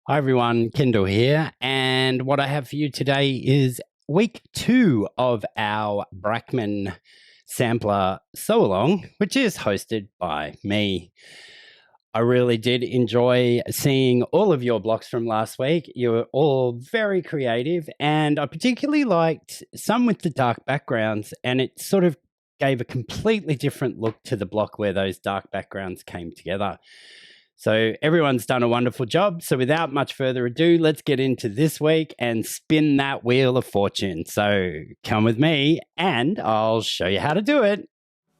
Hi everyone, Kendall here, and what I have for you today is week 2 of our Brackman sampler sew along, which is hosted by me. I really did enjoy seeing all of your blocks from last week. You were all very creative, and I particularly liked some with the dark backgrounds, and it sort of gave a completely different look to the block where those dark backgrounds came together. So everyone's done a wonderful job. So without much further ado, let's get into this week and spin that wheel of fortune. So come with me and I'll show you how to do it.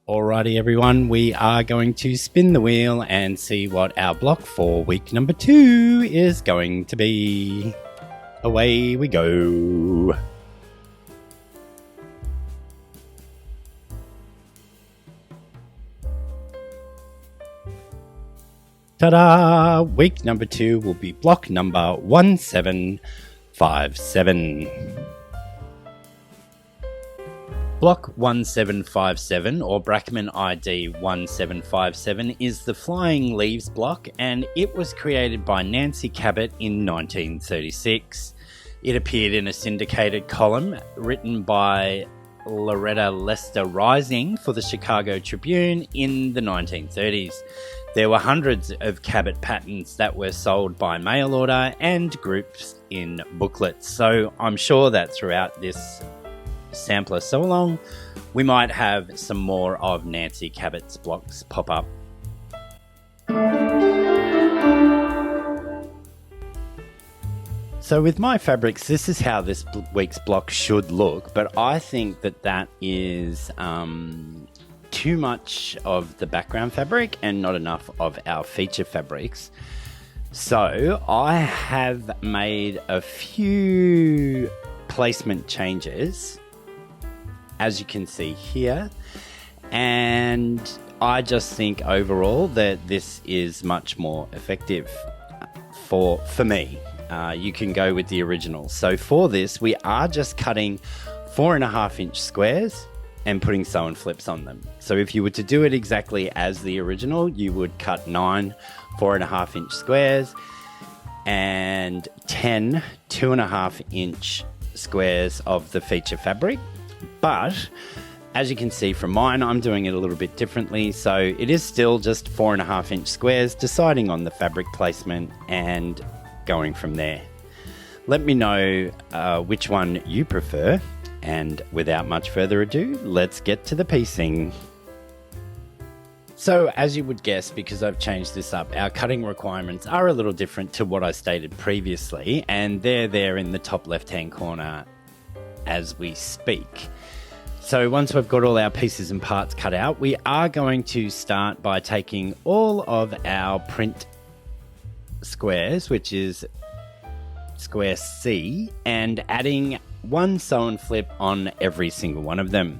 Alrighty, everyone, we are going to spin the wheel and see what our block for week number 2 is going to be. Away we go. Ta-da! Week number 2 will be block number 1757. Block 1757, or Brackman ID 1757, is the Flying Leaves block, and it was created by Nancy Cabot in 1936. It appeared in a syndicated column written by Loretta Lester Rising for the Chicago Tribune in the 1930s. There were hundreds of Cabot patterns that were sold by mail order and groups in booklets. So I'm sure that throughout this sampler sew along, we might have some more of Nancy Cabot's blocks pop up. So with my fabrics, this is how this week's block should look, but I think that is too much of the background fabric and not enough of our feature fabrics. So I have made a few placement changes, as you can see here, and I just think overall that this is much more effective for me. You can go with the original. So for this, we are just cutting 4.5-inch squares and putting sew and flips on them. So if you were to do it exactly as the original, you would cut 9 4.5-inch squares and 10 2.5-inch squares of the feature fabric. But as you can see from mine, I'm doing it a little bit differently. So it is still just 4.5-inch squares, deciding on the fabric placement and going from there. Let me know which one you prefer. And without much further ado, let's get to the piecing. So as you would guess, because I've changed this up, our cutting requirements are a little different to what I stated previously, and they're there in the top left-hand corner as we speak. So once we've got all our pieces and parts cut out, we are going to start by taking all of our print squares, which is square C, and adding 1 sew and flip on every single one of them.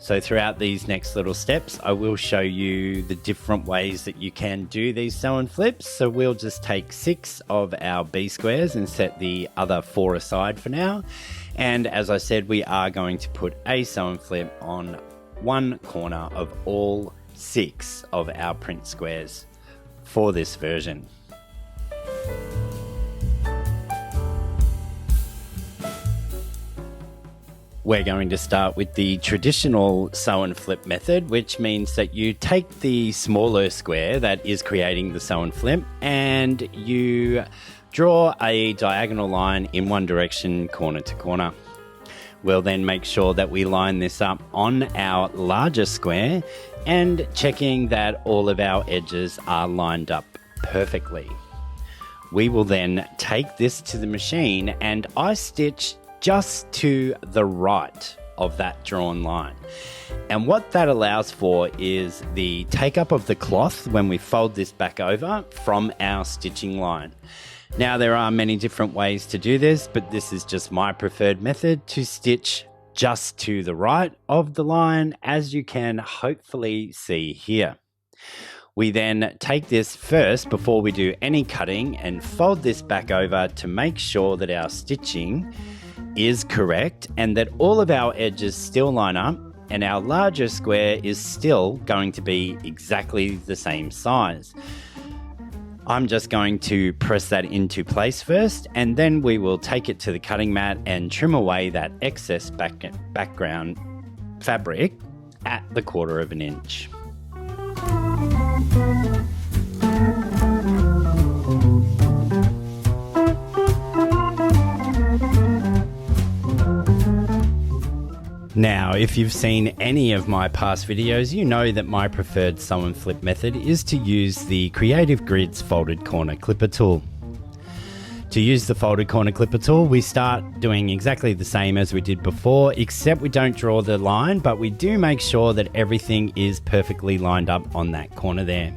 So throughout these next little steps, I will show you the different ways that you can do these sew and flips. So we'll just take 6 of our B squares and set the other 4 aside for now. And as I said, we are going to put a sew and flip on one corner of all 6 of our print squares for this version. We're going to start with the traditional sew and flip method, which means that you take the smaller square that is creating the sew and flip and you draw a diagonal line in one direction, corner to corner. We'll then make sure that we line this up on our larger square and checking that all of our edges are lined up perfectly. We will then take this to the machine and I stitch just to the right of that drawn line. And what that allows for is the take up of the cloth when we fold this back over from our stitching line. Now there are many different ways to do this, but this is just my preferred method to stitch just to the right of the line, as you can hopefully see here. We then take this first before we do any cutting and fold this back over to make sure that our stitching is correct and that all of our edges still line up and our larger square is still going to be exactly the same size. I'm just going to press that into place first, and then we will take it to the cutting mat and trim away that excess background fabric at the 1/4 inch. Now, if you've seen any of my past videos, you know that my preferred sew and flip method is to use the Creative Grids folded corner clipper tool. To use the folded corner clipper tool, we start doing exactly the same as we did before, except we don't draw the line, but we do make sure that everything is perfectly lined up on that corner there.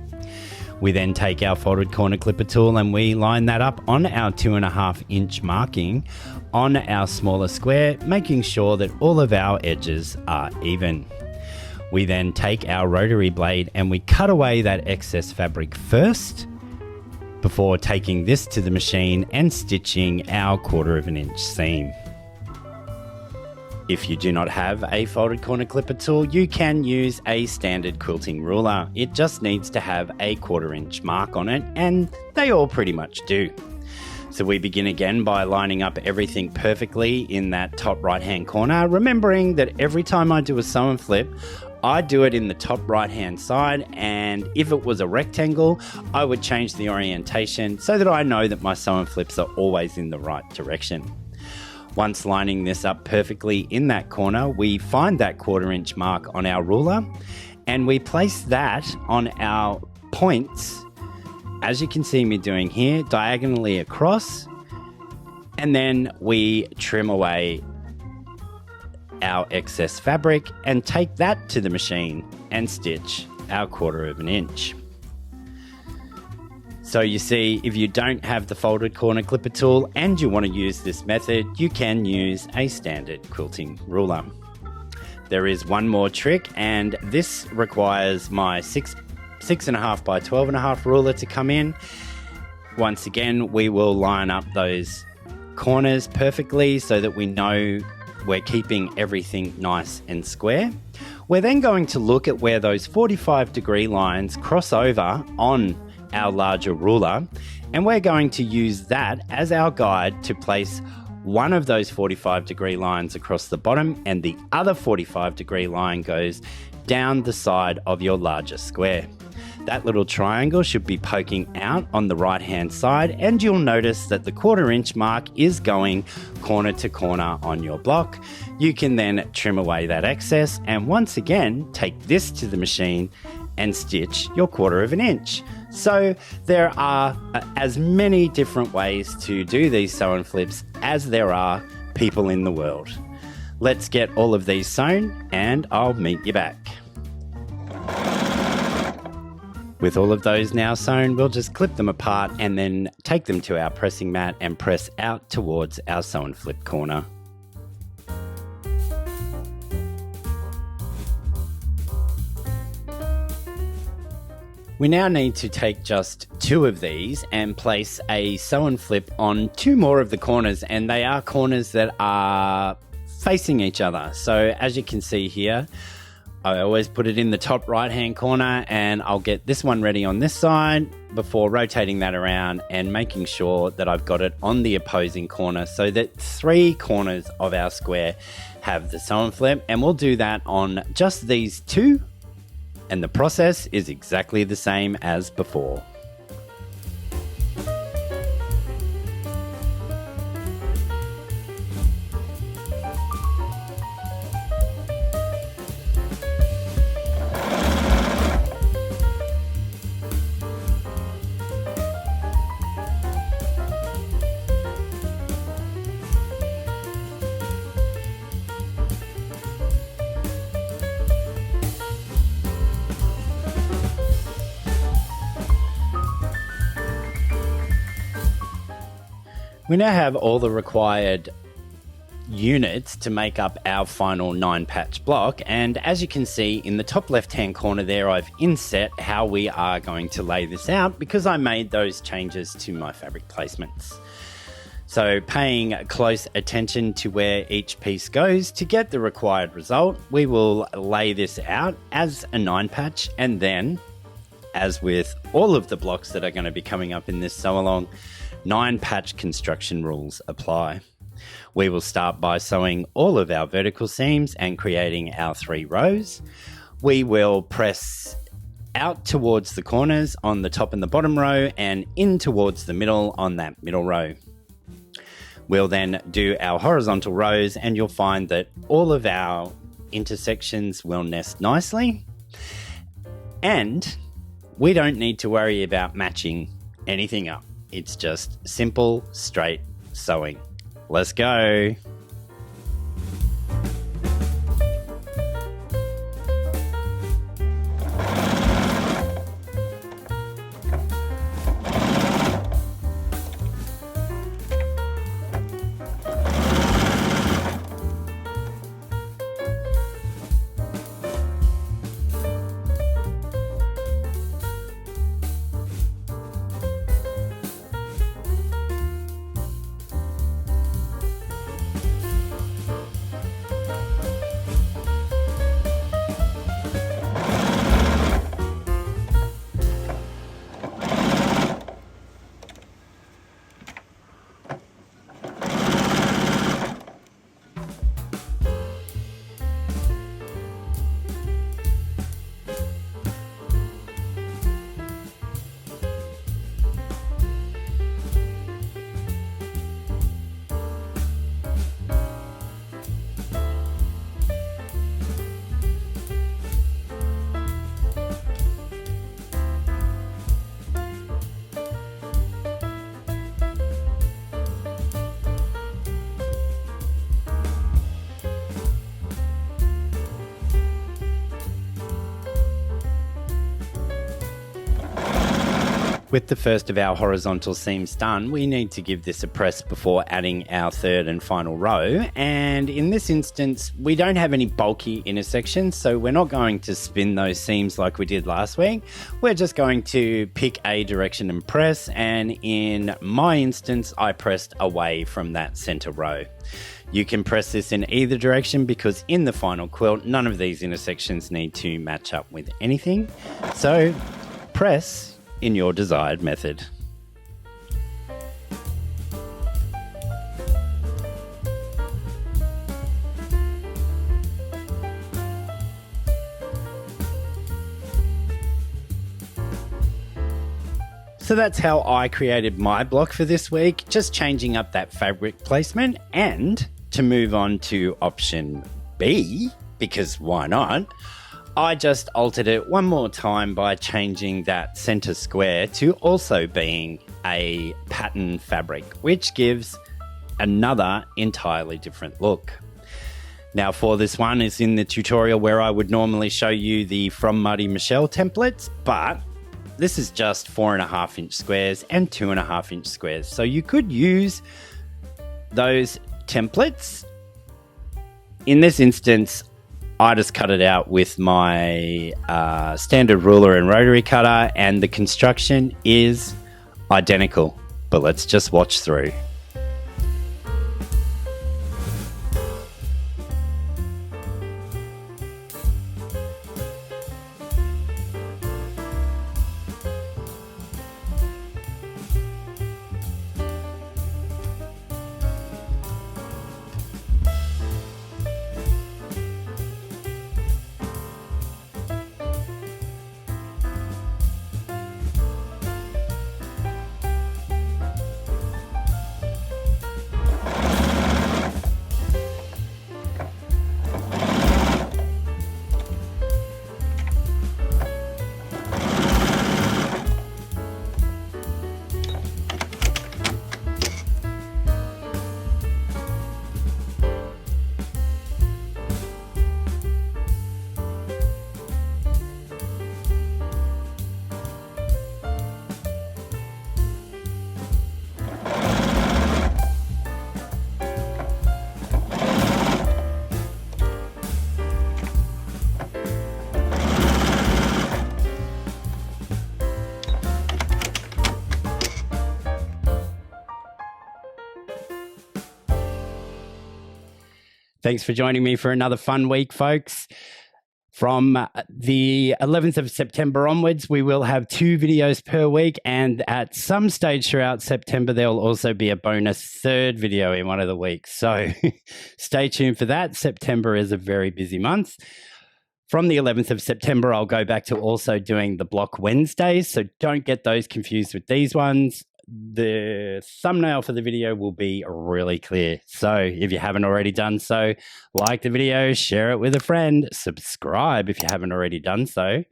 We then take our folded corner clipper tool and we line that up on our 2.5 inch marking on our smaller square, making sure that all of our edges are even. We then take our rotary blade and we cut away that excess fabric first before taking this to the machine and stitching our 1/4 inch seam. If you do not have a folded corner clipper tool, you can use a standard quilting ruler. It just needs to have a 1/4 inch mark on it, and they all pretty much do. So we begin again by lining up everything perfectly in that top right hand corner, remembering that every time I do a sew and flip, I do it in the top right hand side, and if it was a rectangle, I would change the orientation so that I know that my sew and flips are always in the right direction. Once lining this up perfectly in that corner, we find that 1/4 inch mark on our ruler and we place that on our points, as you can see me doing here, diagonally across, and then we trim away our excess fabric and take that to the machine and stitch our 1/4 inch. So you see, if you don't have the folded corner clipper tool and you want to use this method, you can use a standard quilting ruler. There is one more trick, and this requires my 6.5 by 12.5 ruler to come in. Once again, we will line up those corners perfectly so that we know we're keeping everything nice and square. We're then going to look at where those 45-degree lines cross over on our larger ruler, and we're going to use that as our guide to place one of those 45-degree lines across the bottom, and the other 45-degree line goes down the side of your larger square. That little triangle should be poking out on the right hand side, and you'll notice that the 1/4 inch mark is going corner to corner on your block. You can then trim away that excess and once again take this to the machine and stitch your 1/4 inch. So there are as many different ways to do these sew and flips as there are people in the world. Let's get all of these sewn and I'll meet you back. With all of those now sewn, we'll just clip them apart and then take them to our pressing mat and press out towards our sew and flip corner. We now need to take just 2 of these and place a sew and flip on 2 more of the corners, and they are corners that are facing each other. So as you can see here, I always put it in the top right hand corner, and I'll get this one ready on this side before rotating that around and making sure that I've got it on the opposing corner so that 3 corners of our square have the sew and flip, and we'll do that on just these 2. And the process is exactly the same as before. We now have all the required units to make up our final 9-patch block, and as you can see in the top left hand corner there, I've inset how we are going to lay this out because I made those changes to my fabric placements. So paying close attention to where each piece goes to get the required result, we will lay this out as a 9-patch and then as with all of the blocks that are going to be coming up in this sew-along, 9-patch construction rules apply. We will start by sewing all of our vertical seams and creating our 3 rows. We will press out towards the corners on the top and the bottom row and in towards the middle on that middle row. We'll then do our horizontal rows, and you'll find that all of our intersections will nest nicely, and we don't need to worry about matching anything up. It's just simple, straight sewing. Let's go. With the first of our horizontal seams done, we need to give this a press before adding our third and final row. And in this instance, we don't have any bulky intersections, so we're not going to spin those seams like we did last week. We're just going to pick a direction and press, and in my instance, I pressed away from that center row. You can press this in either direction because in the final quilt, none of these intersections need to match up with anything. So press in your desired method. So that's how I created my block for this week, just changing up that fabric placement. And to move on to option B, because why not? I just altered it one more time by changing that center square to also being a pattern fabric, which gives another entirely different look. Now for this one is in the tutorial where I would normally show you the From Muddy Michelle templates, but this is just 4.5-inch squares and 2.5-inch squares. So you could use those templates. In this instance, I just cut it out with my standard ruler and rotary cutter, and the construction is identical, but let's just watch through. Thanks for joining me for another fun week, folks. From the 11th of September onwards, we will have 2 videos per week. And at some stage throughout September, there will also be a bonus 3rd video in one of the weeks. So stay tuned for that. September is a very busy month. From the 11th of September, I'll go back to also doing the Block Wednesdays. So don't get those confused with these ones. The thumbnail for the video will be really clear. So if you haven't already done so, like the video, share it with a friend, subscribe if you haven't already done so.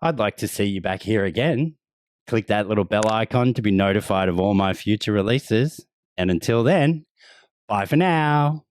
I'd like to see you back here again. Click that little bell icon to be notified of all my future releases. And until then, bye for now.